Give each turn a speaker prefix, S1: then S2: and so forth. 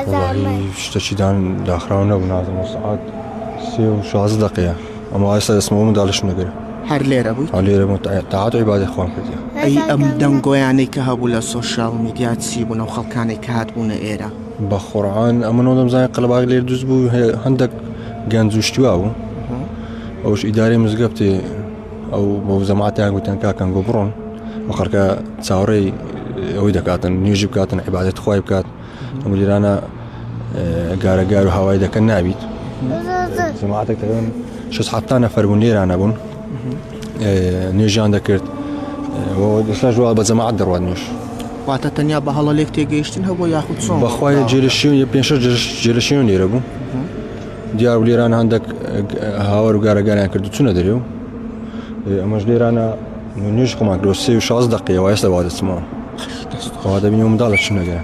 S1: والله شتشي دان داخراونا بنادم ساعات 16 دقيقة أما هسه اسمه مدالش نقرأ
S2: هر ليرة بوي
S1: عليه تعاطي عبادة إخوان كذا
S2: أي أم دنگو يعني كهبو للسوشيال ميديا تسيبونا وخلقاني كهاتبونا إيرا
S1: بقرآن أما نودم زي قلب عقلي دزبو عندك جانزوشتواو أوش إداري مزقبتي أو بوزماتي عن قلت أنك كان قبرون وخرك تصوري ويدا كاتن نيجيب كاتن عبادة إخوان كات أقول أنا قارو هواي ده كان نابيت سمعتك تقريبا شو حتى نفر بنير أنا بون نيجي عندك وإسلا جوال بزماعة درواد نيش
S2: واتا تنيا بحالا ليك تيجيشتين هو ياخد صوم
S1: بخواي جيلشيون يبينشر جيلشيون يربو ديار وليران عندك هاور وقارا كردو تسونا دريو أما جليرانا نيش قماك لو 16 دقيقة ويسلا بعد اسمه وهذا بيوم دالت شنو قال